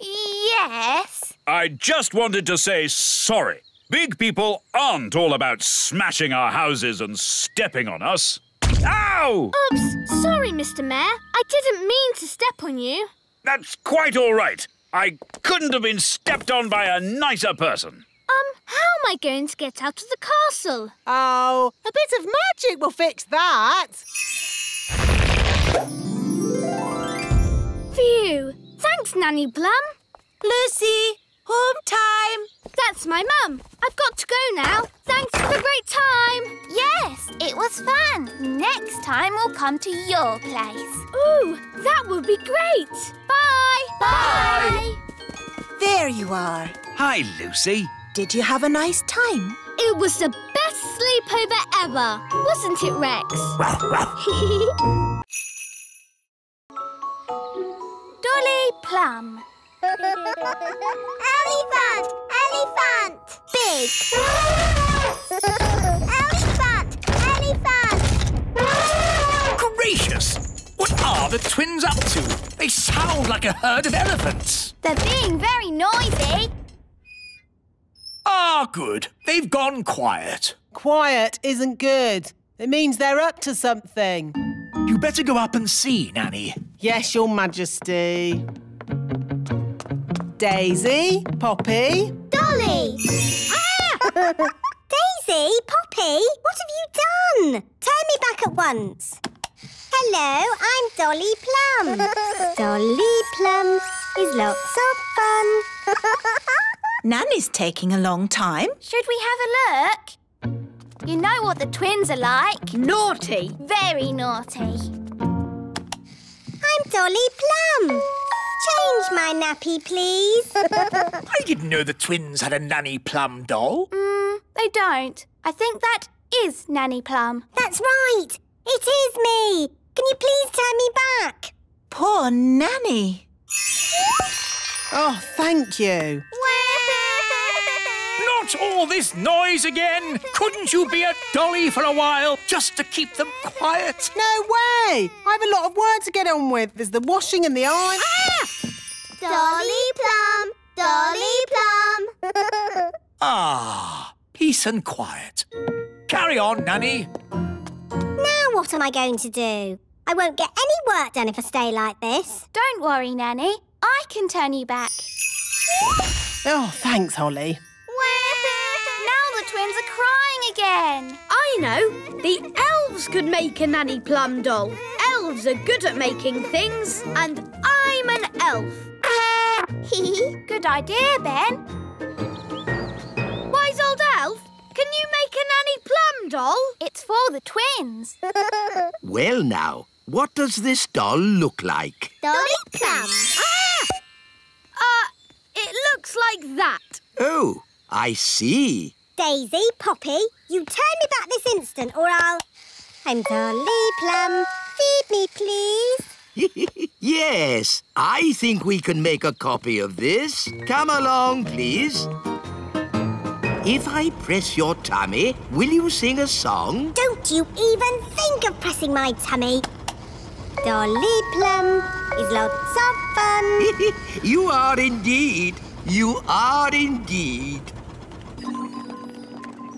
Yes.
I just wanted to say sorry. Big people aren't all about smashing our houses and stepping on us. Ow!
Oops, sorry, Mr. Mayor. I didn't mean to step on you.
That's quite all right. I couldn't have been stepped on by a nicer person.
How am I going to get out of the castle?
Oh, a bit of magic will fix that.
Phew. Thanks, Nanny Plum.
Lucy, home time.
That's my mum. I've got to go now. Thanks for the great time.
Yes, it was fun. Next time we'll come to your place.
Ooh, that would be great. Bye.
Bye.
There you are.
Hi, Lucy.
Did you have a nice time?
It was the best sleepover ever, wasn't it, Rex?
Dolly Plum.
Elephant! Elephant!
Big.
Elephant! Elephant!
Gracious! What are the twins up to? They sound like a herd of elephants.
They're being very noisy.
Ah, good. They've gone quiet.
Quiet isn't good. It means they're up to something.
You better go up and see, Nanny.
Yes, Your Majesty. Daisy, Poppy.
Dolly! Daisy, Poppy, what have you done? Turn me back at once. Hello, I'm Dolly Plum. Dolly Plum is lots of fun.
Nanny's taking a long time.
Should we have a look? You know what the twins are like.
Naughty.
Very naughty.
I'm Dolly Plum. Change my nappy, please.
I didn't know the twins had a Nanny Plum doll.
They don't. I think that is Nanny Plum.
That's right. It is me. Can you please turn me back?
Poor Nanny.
Oh, thank you.
Not all this noise again. Couldn't you be a dolly for a while, just to keep them quiet?
No way. I have a lot of work to get on with. There's the washing and the iron.
Dolly Plum, Dolly Plum.
Ah, peace and quiet. Carry on, Nanny.
Now what am I going to do? I won't get any work done if I stay like this.
Don't worry, Nanny. I can turn you back.
Oh, thanks, Holly.
Now the twins are crying again.
I know. The elves could make a Nanny Plum doll. Elves are good at making things, and I'm an elf.
Good idea, Ben.
Wise old elf, can you make a Nanny Plum doll?
It's for the twins.
Well, now, what does this doll look like?
Dolly Plum.
It looks like that.
Oh, I see.
Daisy, Poppy, you turn me back this instant or I'm Dolly Plum. Feed me, please.
Yes, I think we can make a copy of this. Come along, please. If I press your tummy, will you sing a song?
Don't you even think of pressing my tummy. Dolly Plum is lots of fun.
You are indeed. You are indeed.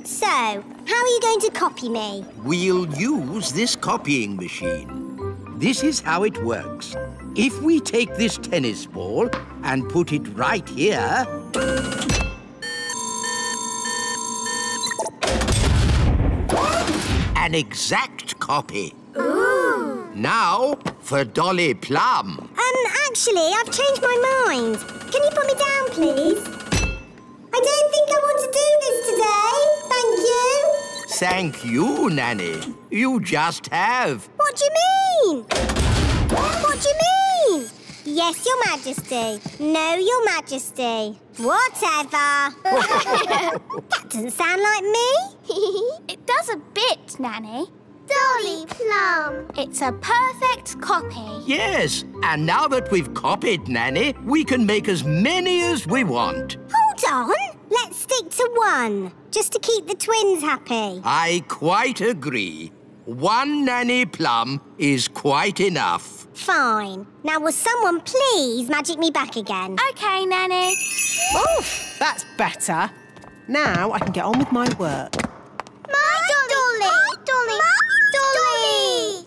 So, how are you going to copy me?
We'll use this copying machine. This is how it works. If we take this tennis ball and put it right here... An exact copy.
Ooh.
Now for Dolly Plum.
Actually, I've changed my mind. Can you put me down, please? I don't think I want to do this today. Thank you.
Thank you, Nanny. You just have.
What do you mean? What do you mean? Yes, Your Majesty. No, Your Majesty. Whatever. That doesn't sound like me.
It does a bit, Nanny.
Dolly Plum.
It's a perfect copy.
Yes, and now that we've copied Nanny, we can make as many as we want.
Hold on. Let's stick to one, just to keep the twins happy.
I quite agree. One Nanny Plum is quite enough.
Fine. Now will someone please magic me back again?
OK, Nanny.
Oh, that's better. Now I can get on with my work.
My Dolly! My Dolly! My Dolly!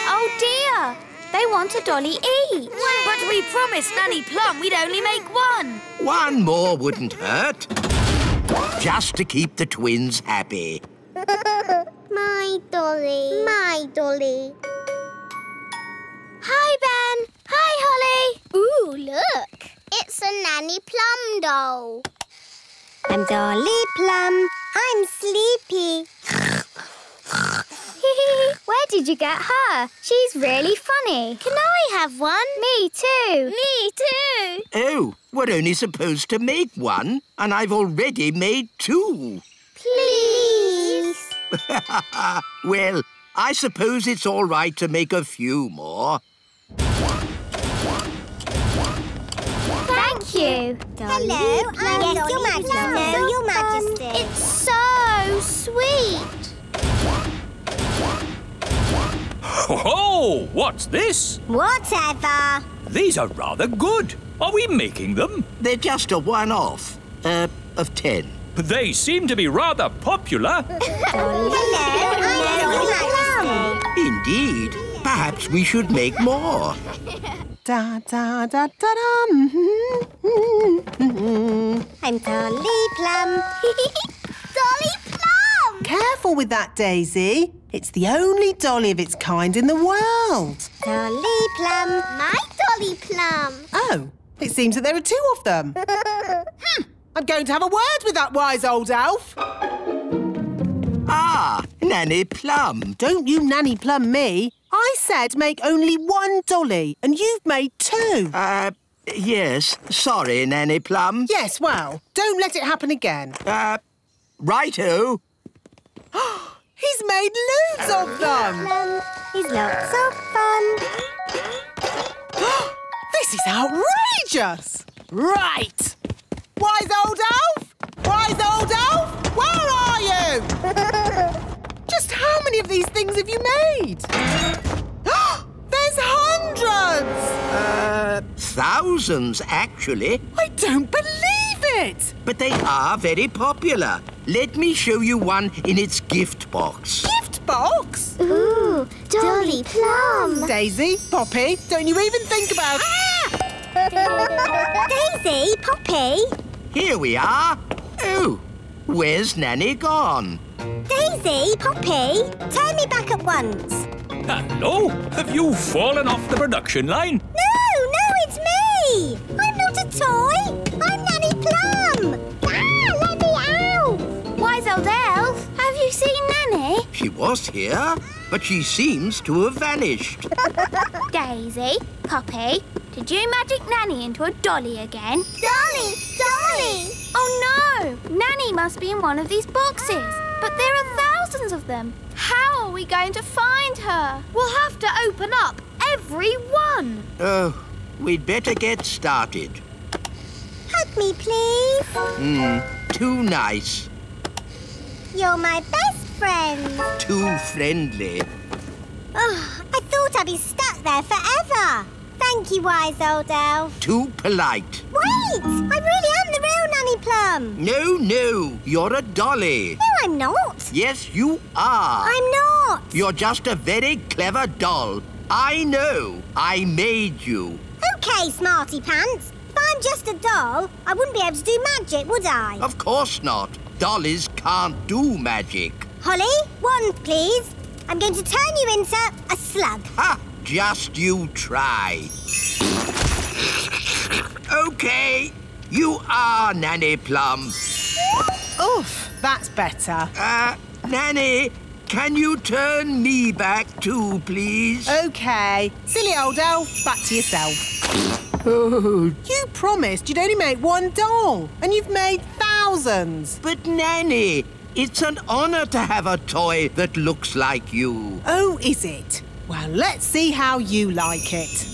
Oh, dear. They want a dolly each.
But We promised Nanny Plum we'd only make one.
One more wouldn't hurt. Just to keep the twins happy.
My Dolly. My Dolly.
Hi, Ben. Hi, Holly.
Ooh, look. It's a Nanny Plum doll. I'm Dolly Plum. I'm sleepy. Where did you get her? She's really funny.
Can I have one?
Me too.
Me too.
Oh, we're only supposed to make one, and I've already made two.
Please.
Well, I suppose it's all right to make a few more.
Thank you.
Hello, I'm yes, Your Majesty. No, Your Majesty.
It's so sweet.
Oh, what's this?
Whatever.
These are rather good. Are we making them?
They're just a one-off. Of 10.
They seem to be rather popular.
Hello, I'm Your Majesty.
Indeed. Perhaps we should make more.
Da da da da da.
I'm Dolly Plum. Dolly Plum!
Careful with that, Daisy. It's the only dolly of its kind in the world.
Dolly Plum. My Dolly Plum.
Oh, it seems that there are two of them. I'm going to have a word with that wise old elf.
Ah, Nanny Plum.
Don't you Nanny Plum me. I said make only one dolly, and you've made two.
Yes. Sorry, Nanny Plum.
Yes, well, don't let it happen again.
Righto.
He's made loads of them.
He's lots of fun.
This is outrageous. Right. Wise old elf? Wise old elf? Where are you? Just how many of these things have you made? There's hundreds!
Thousands, actually.
I don't believe it!
But they are very popular. Let me show you one in its gift box.
Gift box?
Ooh, Dolly Plum.
Daisy, Poppy, don't you even think about it.
Daisy, Poppy.
Here we are. Oh, where's Nanny gone?
Daisy, Poppy, turn me back at once.
Hello? Have you fallen off the production line?
No, it's me. I'm not a toy. I'm Nanny Plum. Let me out.
Wise old elf, have you seen Nanny?
She was here, but she seems to have vanished.
Daisy, Poppy, did you magic Nanny into a dolly again?
Dolly!
Oh no! Nanny must be in one of these boxes. But there are thousands of them. How are we going to find her?
We'll have to open up every one.
Oh, we'd better get started.
Hug me, please.
Too nice.
You're my best friend.
Too friendly.
Oh, I thought I'd be stuck there forever. Thank you, wise old elf.
Too polite.
Wait! I really am the real Nanny Plum.
No, you're a dolly.
No, I'm not.
Yes, you are.
I'm not.
You're just a very clever doll. I know. I made you.
OK, smarty pants. If I'm just a doll, I wouldn't be able to do magic, would I?
Of course not. Dollies can't do magic.
Holly, wand, please. I'm going to turn you into a slug.
Ha! Just you try. OK, you are Nanny Plum.
Oof, that's better.
Nanny, can you turn me back too, please?
OK. Silly old elf, back to yourself.
Oh.
You promised you'd only make one doll, and you've made thousands.
But, Nanny, it's an honour to have a toy that looks like you.
Oh, is it? Well, let's see how you like it.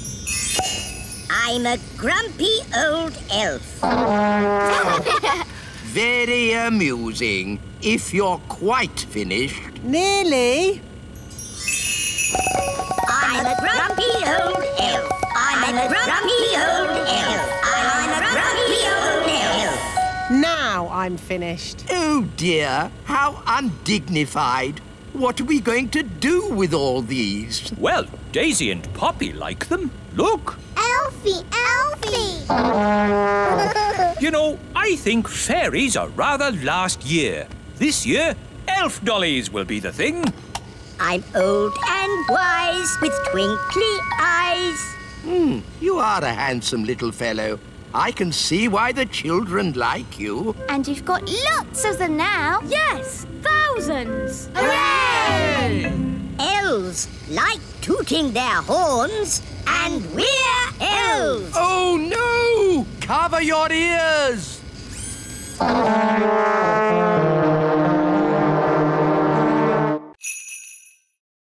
I'm a grumpy old elf.
Very amusing, if you're quite finished.
Nearly.
I'm a grumpy old elf. I'm a grumpy old elf. I'm a grumpy old elf.
Now I'm finished.
Oh, dear, how undignified. What are we going to do with all these?
Well, Daisy and Poppy like them. Look.
Elf Alfie, Alfie!
You know, I think fairies are rather last year. This year, elf dollies will be the thing.
I'm old and wise with twinkly eyes.
You are a handsome little fellow. I can see why the children like you.
And you've got lots of them now.
Yes, thousands.
Hooray! Elves like tooting their horns, and we're elves.
Oh, no! Cover your ears!